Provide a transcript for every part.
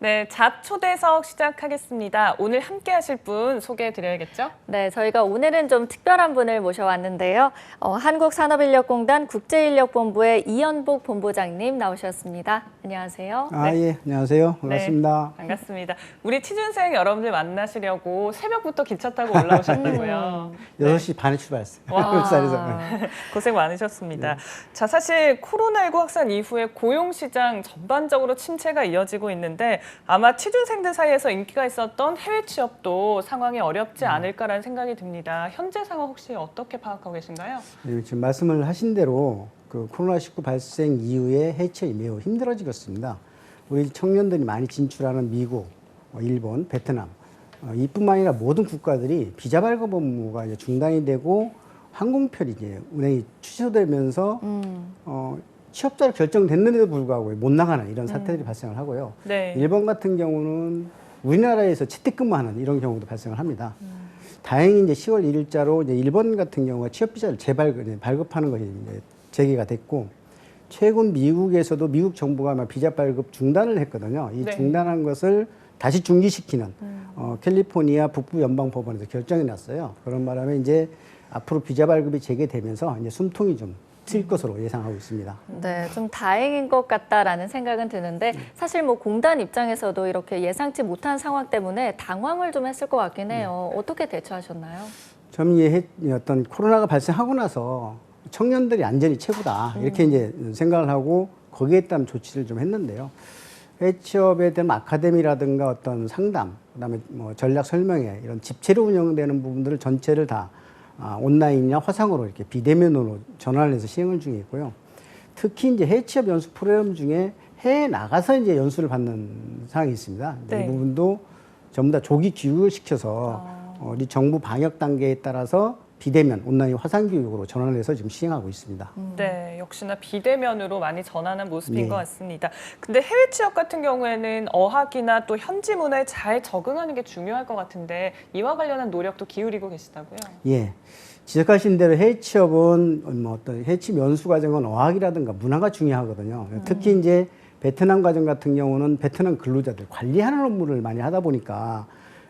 네, 잡 초대석 시작하겠습니다. 오늘 함께 하실 분 소개해 드려야겠죠? 네, 저희가 오늘은 좀 특별한 분을 모셔왔는데요. 한국산업인력공단 국제인력본부의 이연복 본부장님 나오셨습니다. 안녕하세요. 예, 안녕하세요. 반갑습니다. 네, 반갑습니다. 우리 취준생 여러분들 만나시려고 새벽부터 기차 타고 올라오셨다고요. 6시 반에 출발했어요. 와, 울산에서. 고생 많으셨습니다. 네. 자, 사실 코로나19 확산 이후에 고용시장 전반적으로 침체가 이어지고 있는데 아마 취준생들 사이에서 인기가 있었던 해외 취업도 상황이 어렵지 않을까라는 생각이 듭니다. 현재 상황 혹시 어떻게 파악하고 계신가요? 네, 지금 말씀을 하신 대로 그 코로나19 발생 이후에 해외 취업이 매우 힘들어지겠습니다. 우리 청년들이 많이 진출하는 미국, 일본, 베트남 이뿐만 아니라 모든 국가들이 비자 발급 업무가 이제 중단이 되고 항공편이 이제 운행이 취소되면서 취업자로 결정됐는데도 불구하고 못 나가는 이런 사태들이 발생을 하고요. 네. 일본 같은 경우는 우리나라에서 재택근무하는 이런 경우도 발생을 합니다. 다행히 이제 10월 1일자로 이제 일본 같은 경우가 취업 비자를 발급하는 것이 이제 재개가 됐고, 최근 미국에서도 미국 정부가 아마 비자 발급 중단을 했거든요. 이 네. 중단한 것을 다시 중지시키는 캘리포니아 북부 연방 법원에서 결정이 났어요. 그런 바람에 이제 앞으로 비자 발급이 재개되면서 이제 숨통이 좀 트일 것으로 예상하고 있습니다. 네, 좀 다행인 것 같다라는 생각은 드는데 사실 뭐 공단 입장에서도 이렇게 예상치 못한 상황 때문에 당황을 좀 했을 것 같긴 해요. 어떻게 대처하셨나요? 저는 어떤 코로나가 발생하고 나서 청년들이 안전이 최고다 이렇게 이제 생각을 하고 거기에 따른 조치를 좀 했는데요. 해외 취업에 대한 아카데미라든가 어떤 상담, 그다음에 뭐 전략 설명회 이런 집체로 운영되는 부분들을 전체를 다 온라인이나 화상으로 이렇게 비대면으로 전환을 해서 시행을 중에 있고요. 특히 이제 해외 취업 연수 프로그램 중에 해외에 나가서 이제 연수를 받는 사항이 있습니다. 네. 이 부분도 전부 다 조기 교육을 시켜서 우리 정부 방역 단계에 따라서 비대면 온라인 화상 교육으로 전환해서 지금 시행하고 있습니다. 네, 역시나 비대면으로 많이 전환한 모습인 네. 것 같습니다. 근데 해외 취업 같은 경우에는 어학이나 또 현지 문화에 잘 적응하는 게 중요할 것 같은데 이와 관련한 노력도 기울이고 계시다고요? 예. 지적하신 대로 해외 취업은 뭐 어떤 해외 취업 연수 과정은 어학이라든가 문화가 중요하거든요. 특히 이제 베트남 과정 같은 경우는 베트남 근로자들 관리하는 업무를 많이 하다 보니까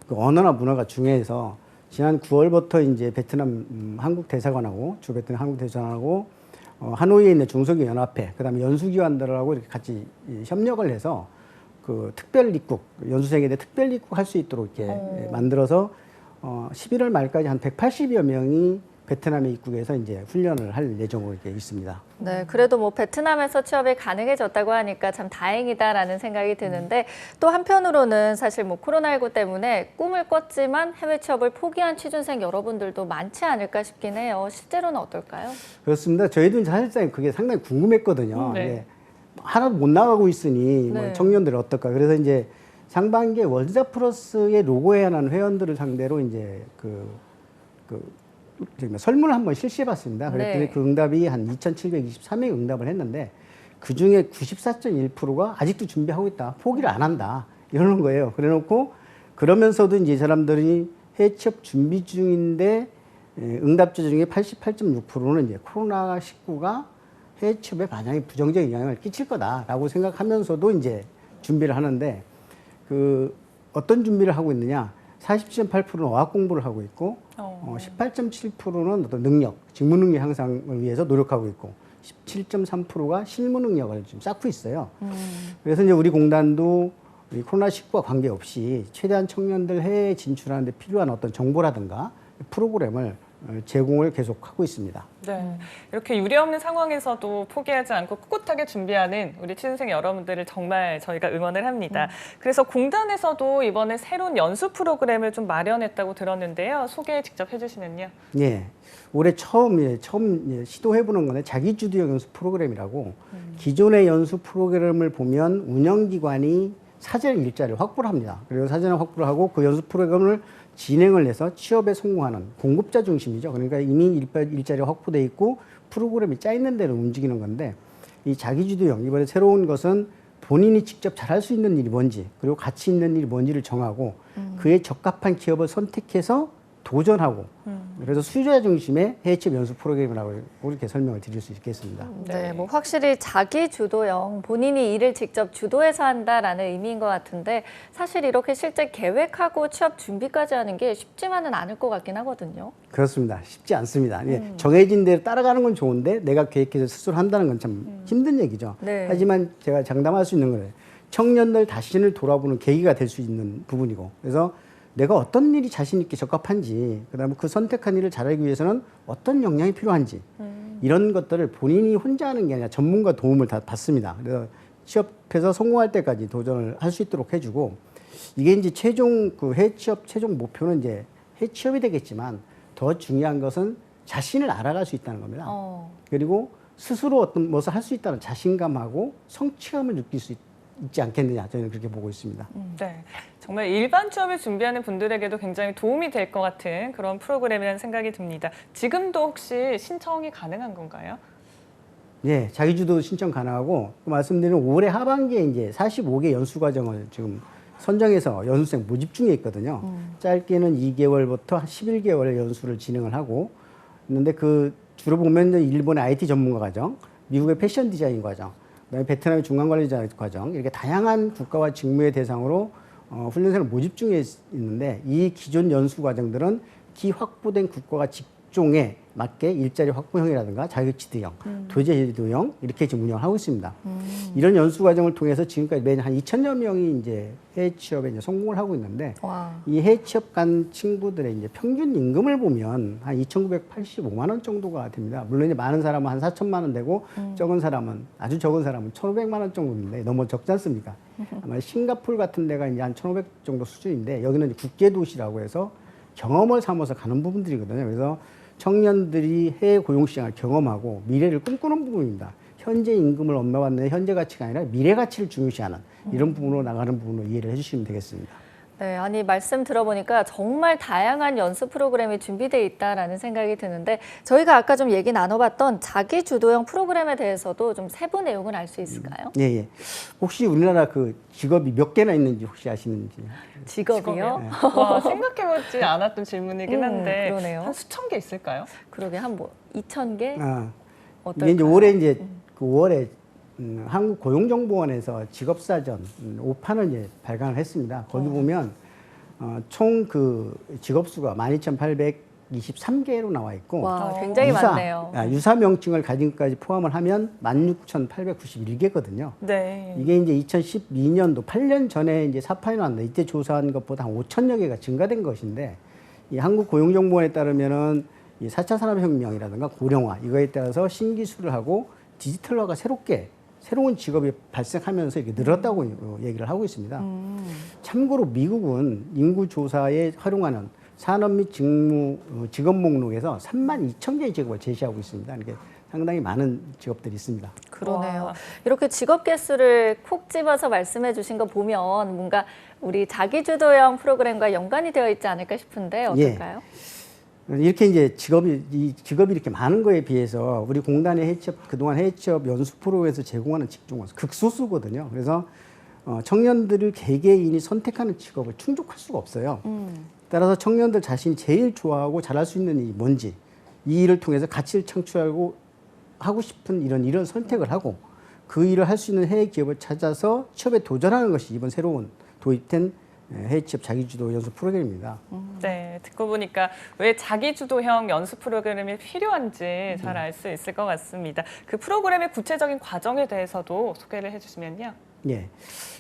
그 언어나 문화가 중요해서 지난 9월부터 이제 베트남 한국 대사관하고 주 베트남 한국 대사관하고 하노이에 있는 중소기업 연합회, 그다음에 연수기관들하고 이렇게 같이 협력을 해서 그 특별 입국 연수생에 대해 특별 입국할 수 있도록 이렇게 만들어서 11월 말까지 한 180여 명이 베트남에 입국해서 이제 훈련을 할 예정으로 이렇게 있습니다. 네, 그래도 뭐 베트남에서 취업이 가능해졌다고 하니까 참 다행이다라는 생각이 드는데 또 한편으로는 사실 뭐 코로나19 때문에 꿈을 꿨지만 해외 취업을 포기한 취준생 여러분들도 많지 않을까 싶긴 해요. 실제로는 어떨까요? 그렇습니다. 저희도 사실상 그게 상당히 궁금했거든요. 네. 예. 하나도 못 나가고 있으니 뭐 네. 청년들이 어떨까. 그래서 이제 상반기에 월드자 플러스의 로고에 관한 회원들을 상대로 이제 설문을 한번 실시해봤습니다. 그랬더니 네. 그 응답이 한 2,723명이 응답을 했는데 그 중에 94.1%가 아직도 준비하고 있다. 포기를 안 한다. 이러는 거예요. 그래놓고 그러면서도 이제 이 사람들이 해외 취업 준비 중인데 응답자 중에 88.6%는 이제 코로나19가 해외 취업에 만약에 부정적인 영향을 끼칠 거다라고 생각하면서도 이제 준비를 하는데 그 어떤 준비를 하고 있느냐? 40.8%는 어학 공부를 하고 있고 18.7%는 어떤 능력, 직무 능력 향상을 위해서 노력하고 있고 17.3%가 실무 능력을 지금 쌓고 있어요. 그래서 이제 우리 공단도 우리 코로나19와 관계없이 최대한 청년들 해외에 진출하는 데 필요한 어떤 정보라든가 프로그램을 제공을 계속하고 있습니다. 네, 이렇게 유례없는 상황에서도 포기하지 않고 꿋꿋하게 준비하는 우리 취준생 여러분들을 정말 저희가 응원을 합니다. 그래서 공단에서도 이번에 새로운 연수 프로그램을 좀 마련했다고 들었는데요. 소개 직접 해주시면요. 예, 올해 처음 시도해보는 거는 자기주도형 연수 프로그램이라고 기존의 연수 프로그램을 보면 운영기관이 사전 일자리를 확보를 합니다. 그리고 사전을 확보를 하고 그 연수 프로그램을 진행을 해서 취업에 성공하는 공급자 중심이죠. 그러니까 이미 일자리가 확보돼 있고 프로그램이 짜 있는 대로 움직이는 건데 이 자기주도형 이번에 새로운 것은 본인이 직접 잘할 수 있는 일이 뭔지 그리고 가치 있는 일이 뭔지를 정하고 그에 적합한 기업을 선택해서 도전하고 그래서 수요자 중심의 해외 취업 연수 프로그램이라고 이렇게 설명을 드릴 수 있겠습니다. 네, 뭐 확실히 자기 주도형, 본인이 일을 직접 주도해서 한다라는 의미인 것 같은데 사실 이렇게 실제 계획하고 취업 준비까지 하는 게 쉽지만은 않을 것 같긴 하거든요. 그렇습니다. 쉽지 않습니다. 예, 정해진 대로 따라가는 건 좋은데 내가 계획해서 스스로 한다는 건 참 힘든 얘기죠. 네. 하지만 제가 장담할 수 있는 거예요. 청년들 자신을 돌아보는 계기가 될 수 있는 부분이고, 그래서 내가 어떤 일이 자신 있게 적합한지, 그다음에 그 선택한 일을 잘하기 위해서는 어떤 역량이 필요한지, 이런 것들을 본인이 혼자 하는 게 아니라 전문가 도움을 다 받습니다. 그래서 취업해서 성공할 때까지 도전을 할 수 있도록 해주고, 이게 이제 최종 그 해외 취업 최종 목표는 이제 해외 취업이 되겠지만 더 중요한 것은 자신을 알아갈 수 있다는 겁니다. 그리고 스스로 어떤 것을 할 수 있다는 자신감하고 성취감을 느낄 수 있지 않겠느냐, 저는 그렇게 보고 있습니다. 네, 정말 일반 취업을 준비하는 분들에게도 굉장히 도움이 될 것 같은 그런 프로그램이라는 생각이 듭니다. 지금도 혹시 신청이 가능한 건가요? 예, 자기주도 신청 가능하고, 그 말씀드린 올해 하반기에 이제 45개 연수 과정을 지금 선정해서 연수생 모집 중에 있거든요. 짧게는 2개월부터 11개월의 연수를 진행을 하고 있는데, 그 주로 보면 이제 일본의 IT 전문가 과정, 미국의 패션 디자인 과정, 그다음에 베트남의 중간관리자 과정, 이렇게 다양한 국가와 직무의 대상으로 훈련생을 모집 중에 있는데, 이 기존 연수 과정들은 기 확보된 국가와 직종에 맞게 일자리 확보형이라든가 자격지도형, 도제지도형 이렇게 지금 운영을 하고 있습니다. 이런 연수 과정을 통해서 지금까지 매년 한 2,000여 명이 이제 해외 취업에 이제 성공을 하고 있는데, 와. 이 해외 취업 간 친구들의 이제 평균 임금을 보면 한 2,985만 원 정도가 됩니다. 물론 이제 많은 사람은 한 4천만 원 되고, 적은 사람은, 아주 적은 사람은 1,500만 원 정도인데 너무 적지 않습니까? 아마 싱가포르 같은 데가 이제 한 1,500 정도 수준인데, 여기는 국제 도시라고 해서 경험을 삼아서 가는 부분들이거든요. 그래서 청년들이 해외 고용시장을 경험하고 미래를 꿈꾸는 부분입니다. 현재 임금을 얻어받는 현재 가치가 아니라 미래 가치를 중요시하는 이런 부분으로 나가는 부분으로 이해를 해주시면 되겠습니다. 네, 아니 말씀 들어보니까 정말 다양한 연수 프로그램이 준비되어 있다라는 생각이 드는데 저희가 아까 좀 얘기 나눠봤던 자기 주도형 프로그램에 대해서도 좀 세부 내용을 알 수 있을까요? 예, 예. 혹시 우리나라 그 직업이 몇 개나 있는지 혹시 아시는지? 직업이요? 네. 와, 생각해보지 않았던 질문이긴 한데 그러네요. 한 수천 개 있을까요? 그러게 한 뭐 2,000개? 아, 어떨까요? 이게 이제 올해 이제 그 5월에 한국고용정보원에서 직업사전 5판을 이제 발간을 했습니다. 거기 보면 총 그 직업수가 12,823개로 나와 있고, 와, 굉장히 많네요. 유사 명칭을 가진 것까지 포함을 하면 16,891개거든요. 네. 이게 이제 2012년도 8년 전에 이제 사판이 나왔는데, 이때 조사한 것보다 한 5,000여 개가 증가된 것인데, 이 한국고용정보원에 따르면은 이 4차 산업혁명이라든가 고령화 이거에 따라서 신기술을 하고 디지털화가 새로운 직업이 발생하면서 이렇게 늘었다고 얘기를 하고 있습니다. 참고로 미국은 인구 조사에 활용하는 산업 및 직업 목록에서 32,000개의 직업을 제시하고 있습니다. 이렇게 상당히 많은 직업들이 있습니다. 그러네요. 와. 이렇게 직업 개수를 콕 집어서 말씀해 주신 거 보면 뭔가 우리 자기주도형 프로그램과 연관이 되어 있지 않을까 싶은데 어떨까요? 이렇게 이제 이 직업이 이렇게 많은 거에 비해서 우리 공단의 그동안 해외 취업 연수 프로에서 제공하는 직종은 극소수거든요. 그래서 청년들을 개개인이 선택하는 직업을 충족할 수가 없어요. 따라서 청년들 자신이 제일 좋아하고 잘할 수 있는 일이 뭔지, 이 일을 통해서 가치를 창출하고 하고 싶은 이런 선택을 하고 그 일을 할 수 있는 해외 기업을 찾아서 취업에 도전하는 것이 이번 새로운 도입된 해외 취업 자기주도 연수 프로그램입니다. 네, 듣고 보니까 왜 자기주도형 연수 프로그램이 필요한지 잘 알 수 있을 것 같습니다. 그 프로그램의 구체적인 과정에 대해서도 소개를 해주시면요. 예,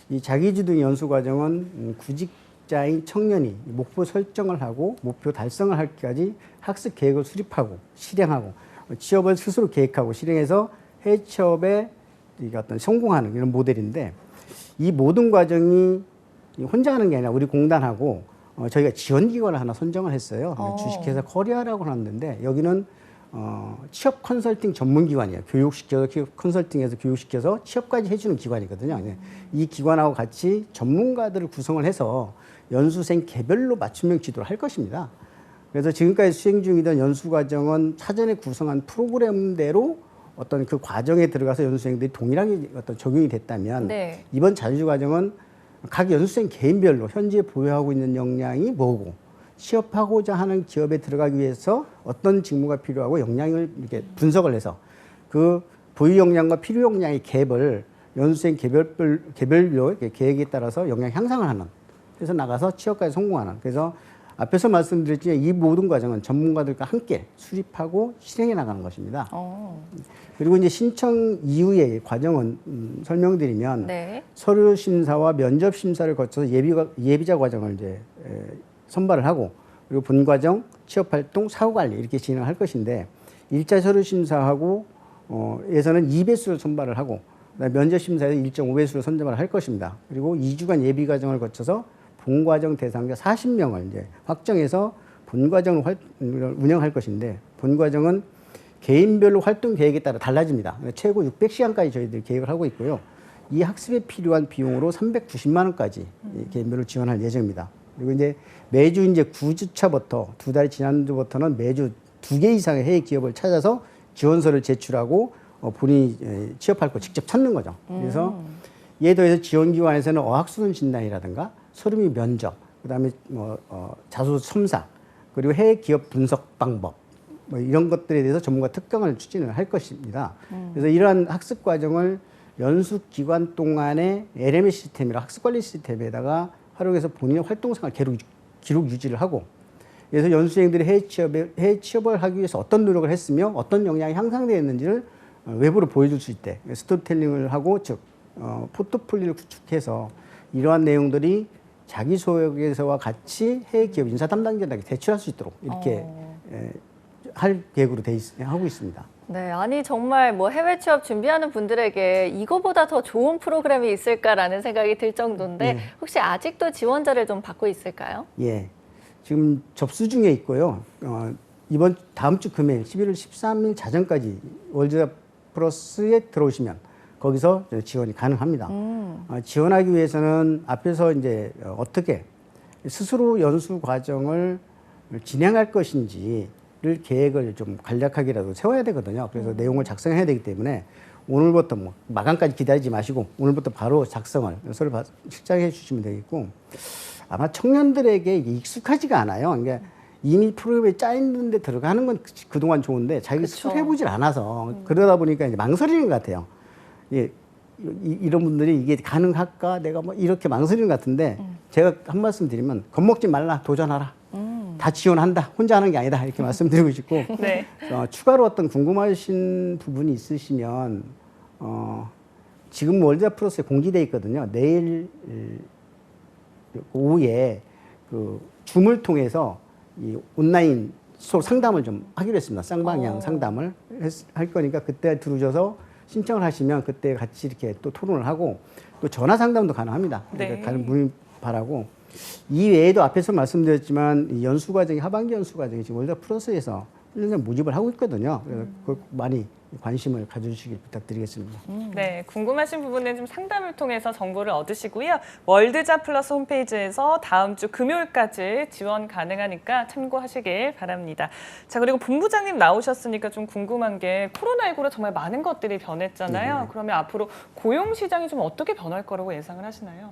이 자기주도 연수 과정은 구직자인 청년이 목표 설정을 하고 목표 달성을 하기까지 학습 계획을 수립하고 실행하고 취업을 스스로 계획하고 실행해서 해외 취업에 어떤 성공하는 이런 모델인데, 이 모든 과정이 혼자 하는 게 아니라 우리 공단하고 저희가 지원기관을 하나 선정을 했어요. 주식회사 커리어라고 하는데, 여기는 취업 컨설팅 전문기관이에요. 컨설팅해서 교육시켜서 취업까지 해주는 기관이거든요. 이 기관하고 같이 전문가들을 구성을 해서 연수생 개별로 맞춤형 지도를 할 것입니다. 그래서 지금까지 수행 중이던 연수 과정은 사전에 구성한 프로그램대로 어떤 그 과정에 들어가서 연수생들이 동일하게 어떤 적용이 됐다면, 네. 이번 자주 과정은 각 연수생 개인별로 현재 보유하고 있는 역량이 뭐고, 취업하고자 하는 기업에 들어가기 위해서 어떤 직무가 필요하고 역량을 이렇게 분석을 해서 그 보유 역량과 필요 역량의 갭을 연수생 개별로 계획에 따라서 역량 향상을 하는, 그래서 나가서 취업까지 성공하는. 그래서 앞에서 말씀드렸지만 이 모든 과정은 전문가들과 함께 수립하고 실행해 나가는 것입니다. 그리고 이제 신청 이후의 과정은 설명드리면 네. 서류 심사와 면접 심사를 거쳐서 예비자 과정을 이제 선발을 하고, 그리고 본 과정, 취업 활동, 사후 관리 이렇게 진행할 것인데, 1차 서류 심사하고 에서는 2배수를 선발을 하고, 그다음에 면접 심사에서 1.5배수를 선점을 할 것입니다. 그리고 2주간 예비 과정을 거쳐서 본 과정 대상자 40명을 이제 확정해서 본 과정을 운영할 것인데, 본 과정은 개인별로 활동 계획에 따라 달라집니다. 최고 600시간까지 저희들이 계획을 하고 있고요. 이 학습에 필요한 비용으로 390만 원까지 개인별로 지원할 예정입니다. 그리고 이제 매주 이제 9주차부터 2달이 지난 주부터는 매주 2개 이상의 해외 기업을 찾아서 지원서를 제출하고 본인이 취업할 거 직접 찾는 거죠. 그래서 이에 더해서 지원기관에서는 어학수능 진단이라든가 서류 및 면접, 그다음에 자소 첨사, 그리고 해외 기업 분석 방법, 이런 것들에 대해서 전문가 특강을 추진을 할 것입니다. 그래서 이러한 학습 과정을 연수 기간 동안의 LMS 시스템이라 학습관리 시스템에다가 활용해서 본인의 활동상을 기록 유지를 하고, 그래서 연수생들이 해외 취업을 하기 위해서 어떤 노력을 했으며 어떤 역량이 향상되었는지를 외부로 보여줄 수 있대. 스토리텔링을 하고, 즉 포트폴리오를 구축해서 이러한 내용들이 자기 소개서와 같이 해외 기업 인사 담당자에게 제출할 수 있도록 이렇게 할 계획으로 하고 있습니다. 네, 아니 정말 뭐 해외 취업 준비하는 분들에게 이거보다 더 좋은 프로그램이 있을까라는 생각이 들 정도인데 혹시 아직도 지원자를 좀 받고 있을까요? 예, 지금 접수 중에 있고요. 다음 주 금요일 11월 13일 자정까지 월드잡 플러스에 들어오시면 거기서 지원이 가능합니다. 지원하기 위해서는 앞에서 이제 어떻게 스스로 연수 과정을 진행할 것인지를 계획을 좀 간략하게라도 세워야 되거든요. 그래서 내용을 작성해야 되기 때문에 오늘부터 뭐 마감까지 기다리지 마시고 오늘부터 바로 작성을 서류 실장해 주시면 되겠고, 아마 청년들에게 이게 익숙하지가 않아요. 그러니까 이미 프로그램에 짜 있는데 들어가는 건 그동안 좋은데 자기가 스스로 해보질 않아서 그러다 보니까 이제 망설이는 것 같아요. 예, 이런 분들이 이게 가능할까? 내가 뭐 이렇게 망설이는 것 같은데 제가 한 말씀 드리면 겁먹지 말라, 도전하라. 다 지원한다. 혼자 하는 게 아니다. 이렇게 말씀드리고 싶고 네. 추가로 어떤 궁금하신 부분이 있으시면 지금 월드잡 플러스에 공지돼 있거든요. 내일 오후에 그 줌을 통해서 이 온라인 수업 상담을 좀 하기로 했습니다. 쌍방향 상담을 할 거니까 그때 들으셔서 신청을 하시면 그때 같이 이렇게 또 토론을 하고, 또 전화 상담도 가능합니다. 그러니까 네. 가는 문의 바라고, 이 외에도 앞에서 말씀드렸지만 이 연수 과정이, 하반기 연수 과정이 지금 월드잡 플러스에서 훈련생 모집을 하고 있거든요. 그래서 그 많이 관심을 가져주시길 부탁드리겠습니다. 네, 궁금하신 부분은 좀 상담을 통해서 정보를 얻으시고요. 월드잡 플러스 홈페이지에서 다음 주 금요일까지 지원 가능하니까 참고하시길 바랍니다. 자, 그리고 본부장님 나오셨으니까 좀 궁금한 게 코로나19로 정말 많은 것들이 변했잖아요. 네. 그러면 앞으로 고용 시장이 좀 어떻게 변할 거라고 예상을 하시나요?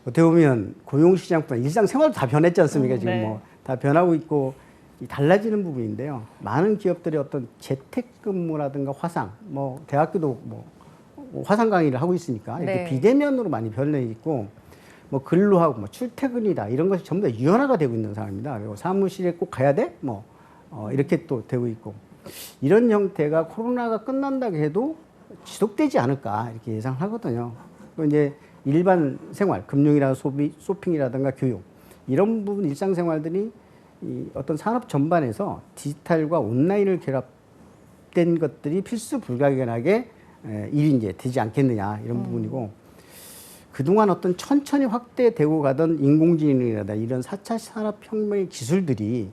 어떻게 보면 고용시장뿐 일상생활도 다 변했지 않습니까? 지금 네. 뭐 다 변하고 있고 달라지는 부분인데요. 많은 기업들이 어떤 재택근무라든가 화상, 뭐 대학교도 뭐 화상 강의를 하고 있으니까 이렇게 네. 비대면으로 많이 변해 있고, 뭐 근로하고 뭐 출퇴근이다 이런 것이 전부 다 유연화가 되고 있는 상황입니다. 그리고 사무실에 꼭 가야 돼? 뭐 이렇게 또 되고 있고, 이런 형태가 코로나가 끝난다고 해도 지속되지 않을까 이렇게 예상을 하거든요. 또 이제 일반 생활, 금융이나 소비, 쇼핑이라든가 교육, 이런 부분 일상생활들이 이 어떤 산업 전반에서 디지털과 온라인을 결합된 것들이 필수 불가결하게 일이 이제 되지 않겠느냐 이런 부분이고, 그동안 어떤 천천히 확대되고 가던 인공지능이라든가 이런 4차 산업혁명의 기술들이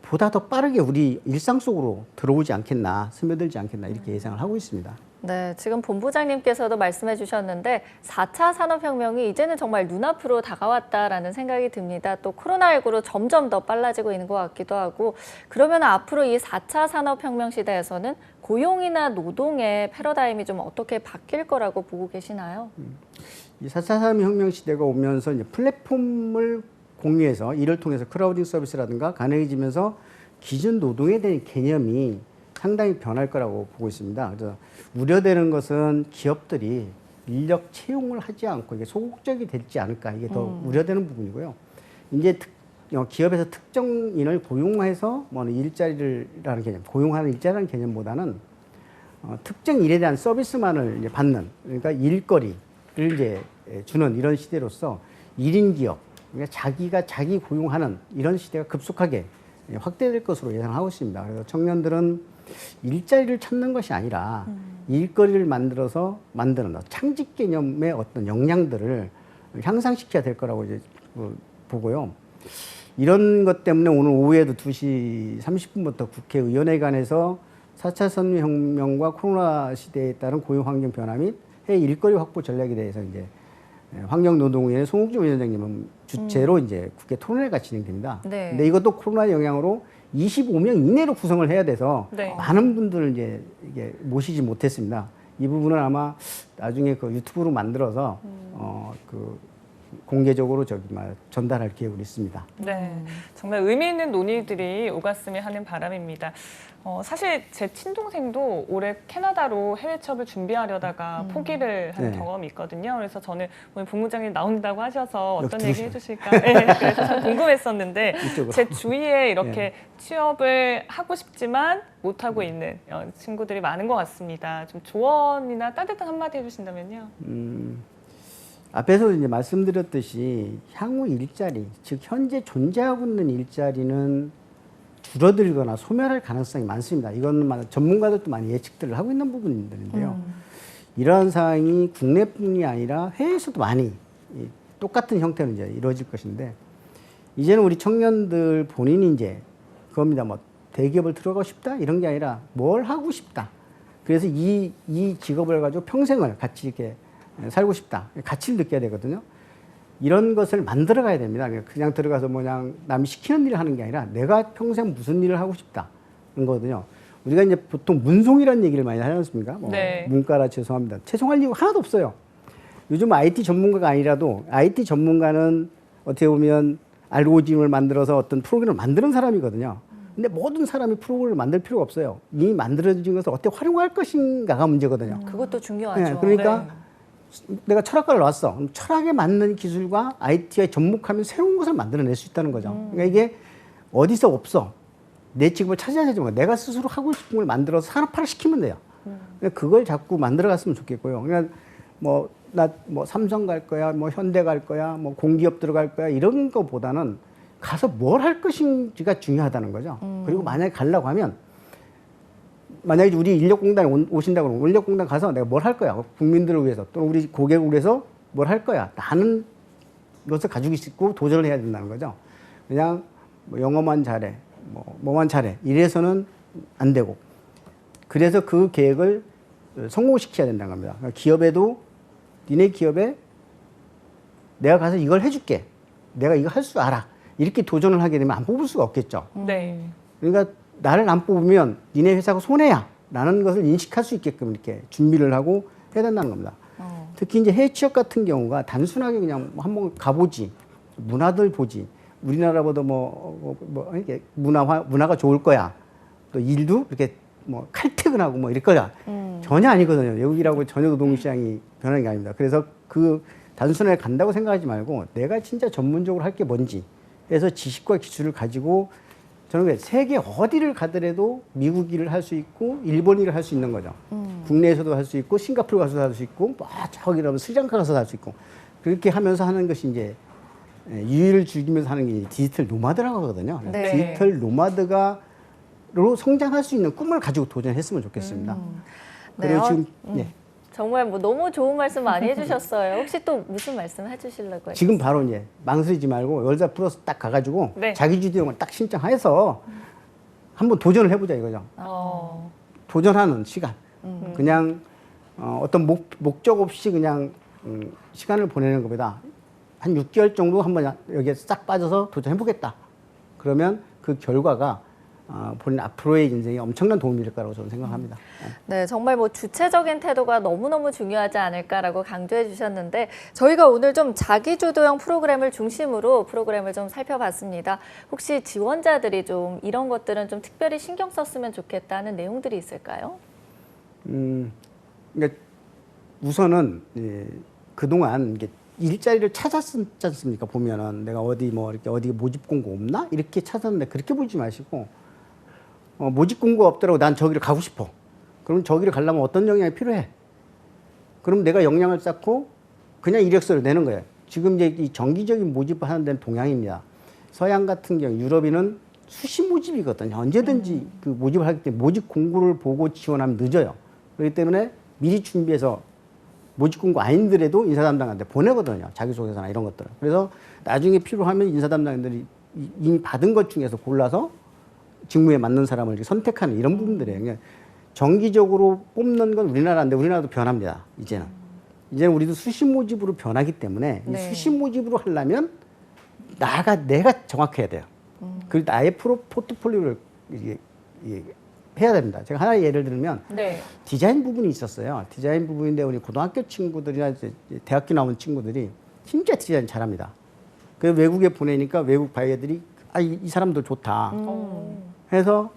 보다 더 빠르게 우리 일상 속으로 들어오지 않겠나, 스며들지 않겠나 이렇게 예상을 하고 있습니다. 네, 지금 본부장님께서도 말씀해 주셨는데 4차 산업혁명이 이제는 정말 눈앞으로 다가왔다라는 생각이 듭니다. 또 코로나19로 점점 더 빨라지고 있는 것 같기도 하고, 그러면 앞으로 이 4차 산업혁명 시대에서는 고용이나 노동의 패러다임이 좀 어떻게 바뀔 거라고 보고 계시나요? 이 4차 산업혁명 시대가 오면서 이제 플랫폼을 공유해서 이를 통해서 크라우딩 서비스라든가 가능해지면서 기준 노동에 대한 개념이 상당히 변할 거라고 보고 있습니다. 그래서 우려되는 것은 기업들이 인력 채용을 하지 않고 이게 소극적이 될지 않을까, 이게 더 우려되는 부분이고요. 이제 기업에서 특정인을 고용해서 뭐 일자리라는 개념, 고용하는 일자리라는 개념보다는 특정 일에 대한 서비스만을 이제 받는, 그러니까 일거리를 이제 주는 이런 시대로서 1인 기업, 그러니까 자기가 자기 고용하는 이런 시대가 급속하게 확대될 것으로 예상하고 있습니다. 그래서 청년들은 일자리를 찾는 것이 아니라 일거리를 만들어서 만드는 창직 개념의 어떤 역량들을 향상시켜야 될 거라고 이제 보고요. 이런 것 때문에 오늘 오후에도 2시 30분부터 국회의원회관에서 4차 산업혁명과 코로나 시대에 따른 고용 환경 변화 및 해외 일거리 확보 전략에 대해서 이제 환경노동위원회 송옥주 위원장님은 주체로 이제 국회 토론회가 진행됩니다. 네. 근데 이것도 코로나 영향으로 25명 이내로 구성을 해야 돼서 네. 많은 분들을 이제 이게 모시지 못했습니다. 이 부분은 아마 나중에 그 유튜브로 만들어서 그 공개적으로 전달할 계획으로 있습니다. 네, 정말 의미 있는 논의들이 오갔으면 하는 바람입니다. 사실 제 친동생도 올해 캐나다로 해외 취업을 준비하려다가 포기를 한 네. 경험이 있거든요. 그래서 저는 오늘 본부장님 나온다고 하셔서 어떤 여기 얘기 해주실까? 네, 그래서 참 궁금했었는데 이쪽으로. 제 주위에 이렇게 네. 취업을 하고 싶지만 못하고 있는 친구들이 많은 것 같습니다. 좀 조언이나 따뜻한 한마디 해주신다면요. 앞에서 이제 말씀드렸듯이 향후 일자리, 즉 현재 존재하고 있는 일자리는 줄어들거나 소멸할 가능성이 많습니다. 이건 전문가들도 많이 예측들을 하고 있는 부분들인데요. 이러한 상황이 국내뿐이 아니라 해외에서도 많이 똑같은 형태로 이제 이루어질 것인데, 이제는 우리 청년들 본인이 이제 그겁니다. 뭐 대기업을 들어가고 싶다 이런 게 아니라 뭘 하고 싶다. 그래서 이 직업을 가지고 평생을 같이 이렇게 살고 싶다. 가치를 느껴야 되거든요. 이런 것을 만들어 가야 됩니다. 그냥 들어가서 그냥 남이 시키는 일을 하는 게 아니라 내가 평생 무슨 일을 하고 싶다. 는 거거든요. 우리가 이제 보통 문송이라는 얘기를 많이 하지 않습니까? 네. 문과라 죄송합니다. 채송할 이유가 하나도 없어요. 요즘 IT 전문가가 아니라도 IT 전문가는 어떻게 보면 알고리즘을 만들어서 어떤 프로그램을 만드는 사람이거든요. 근데 모든 사람이 프로그램을 만들 필요가 없어요. 이미 만들어진 것을 어떻게 활용할 것인가가 문제거든요. 그것도 중요하죠. 네, 그러니까 네. 내가 철학과를 나왔어. 그럼 철학에 맞는 기술과 IT에 접목하면 새로운 것을 만들어낼 수 있다는 거죠. 그러니까 이게 어디서 없어. 내 직업을 찾아야 되지. 내가 스스로 하고 싶은 걸 만들어서 산업화를 시키면 돼요. 그러니까 그걸 자꾸 만들어 갔으면 좋겠고요. 그러니까 나 삼성 갈 거야, 현대 갈 거야, 공기업 들어갈 거야, 이런 거보다는 가서 뭘 할 것인지가 중요하다는 거죠. 그리고 만약에 가려고 하면, 만약에 우리 인력공단에 오신다고 그러면 인력공단 가서 내가 뭘 할 거야. 국민들을 위해서 또는 우리 고객을 위해서 뭘 할 거야. 라는 것을 가지고 있고 도전을 해야 된다는 거죠. 그냥 영어만 잘해, 뭐만 잘해. 이래서는 안 되고. 그래서 그 계획을 성공시켜야 된다는 겁니다. 그러니까 기업에도 니네 기업에 내가 가서 이걸 해줄게. 내가 이거 할 줄 알아. 이렇게 도전을 하게 되면 안 뽑을 수가 없겠죠. 네. 그러니까 나를 안 뽑으면 니네 회사가 손해야. 라는 것을 인식할 수 있게끔 이렇게 준비를 하고 해야 된다는 겁니다. 특히 이제 해외 취업 같은 경우가 단순하게 그냥 한번 가보지. 문화들 보지. 우리나라보다 이렇게 문화가 좋을 거야. 또 일도 이렇게 칼퇴근하고 이럴 거야. 전혀 아니거든요. 외국이라고 전혀 노동시장이 변하는 게 아닙니다. 그래서 그 단순하게 간다고 생각하지 말고 내가 진짜 전문적으로 할 게 뭔지 해서 지식과 기술을 가지고 저는 세계 어디를 가더라도 미국 일을 할 수 있고 일본 일을 할 수 있는 거죠. 국내에서도 할 수 있고 싱가포르 가서도 할 수 있고 저기라면 스리랑카 가서도 할 수 있고 그렇게 하면서 하는 것이 이제 유의를 즐기면서 하는 게 디지털 노마드라고 하거든요. 네. 디지털 노마드로 성장할 수 있는 꿈을 가지고 도전했으면 좋겠습니다. 그리고 지금 정말 너무 좋은 말씀 많이 해주셨어요. 혹시 또 무슨 말씀 해주시려고 해요? 지금 바로 이제 망설이지 말고 열자 플러스 딱 가가지고 네. 자기주도형을 딱 신청해서 한번 도전을 해보자 이거죠. 도전하는 시간. 그냥 어떤 목적 없이 그냥 시간을 보내는 것보다 한 6개월 정도 한번 여기에 싹 빠져서 도전해보겠다. 그러면 그 결과가 본인 앞으로의 인생에 엄청난 도움이 될 거라고 저는 생각합니다. 네, 정말 뭐 주체적인 태도가 너무너무 중요하지 않을까라고 강조해 주셨는데 저희가 오늘 좀 자기주도형 프로그램을 중심으로 프로그램을 좀 살펴봤습니다. 혹시 지원자들이 좀 이런 것들은 좀 특별히 신경 썼으면 좋겠다는 내용들이 있을까요? 그러니까 우선은 그동안 이게 일자리를 찾았지 않습니까? 보면은 내가 어디 뭐 이렇게 어디 모집 공고 없나? 이렇게 찾았는데 그렇게 보지 마시고 모집 공고 없더라고 난 저기를 가고 싶어. 그럼 저기를 가려면 어떤 역량이 필요해? 그럼 내가 역량을 쌓고 그냥 이력서를 내는 거예요. 지금 이제 이 정기적인 모집을 하는 데는 동양입니다. 서양 같은 경우 유럽에는 수시 모집이거든요. 언제든지 그 모집을 하기 때문에 모집 공고를 보고 지원하면 늦어요. 그렇기 때문에 미리 준비해서 모집 공고 아닌더라도 인사 담당한테 보내거든요. 자기소개서나 이런 것들을. 그래서 나중에 필요하면 인사 담당들이 이미 받은 것 중에서 골라서 직무에 맞는 사람을 이렇게 선택하는 이런 부분들이에요. 그러니까 정기적으로 뽑는 건 우리나라인데 우리나라도 변합니다. 이제는. 이제는 우리도 수시 모집으로 변하기 때문에 이 네. 수시 모집으로 하려면 내가 정확해야 돼요. 그리고 나의 포트폴리오를 이게 해야 됩니다. 제가 하나 예를 들면 네. 디자인 부분이 있었어요. 디자인 부분인데 우리 고등학교 친구들이나 이제 대학교 나온 친구들이 진짜 디자인 잘합니다. 그 외국에 보내니까 외국 바이어들이 이 사람도 좋다. 해서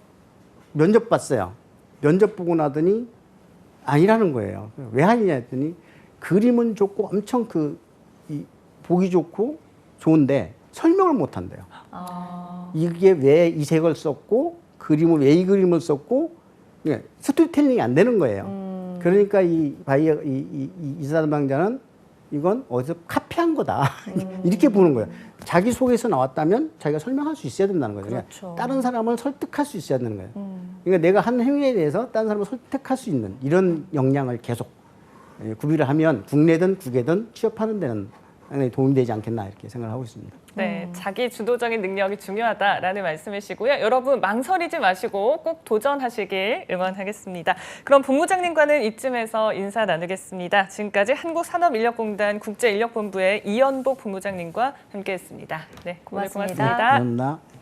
면접 봤어요. 면접 보고 나더니 아니라는 거예요. 왜 아니냐 했더니 그림은 좋고 엄청 보기 좋고 좋은데 설명을 못 한대요. 이게 왜 이 색을 썼고 그림은 왜 이 그림을 썼고 스토리텔링이 안 되는 거예요. 그러니까 이 바이어 이사 담당자는 이건 어디서 카피한 거다 이렇게 보는 거예요. 자기 속에서 나왔다면 자기가 설명할 수 있어야 된다는 거예요. 그렇죠. 다른 사람을 설득할 수 있어야 되는 거예요. 그러니까 내가 한 행위에 대해서 다른 사람을 설득할 수 있는 이런 역량을 계속 구비를 하면 국내든 국외든 취업하는 데는 상당히 도움이 되지 않겠나 이렇게 생각을 하고 있습니다. 네, 자기 주도적인 능력이 중요하다라는 말씀이시고요. 여러분 망설이지 마시고 꼭 도전하시길 응원하겠습니다. 그럼 본부장님과는 이쯤에서 인사 나누겠습니다. 지금까지 한국산업인력공단 국제인력본부의 이연복 본부장님과 함께했습니다. 네, 오늘 고맙습니다. 고맙습니다. 감사합니다.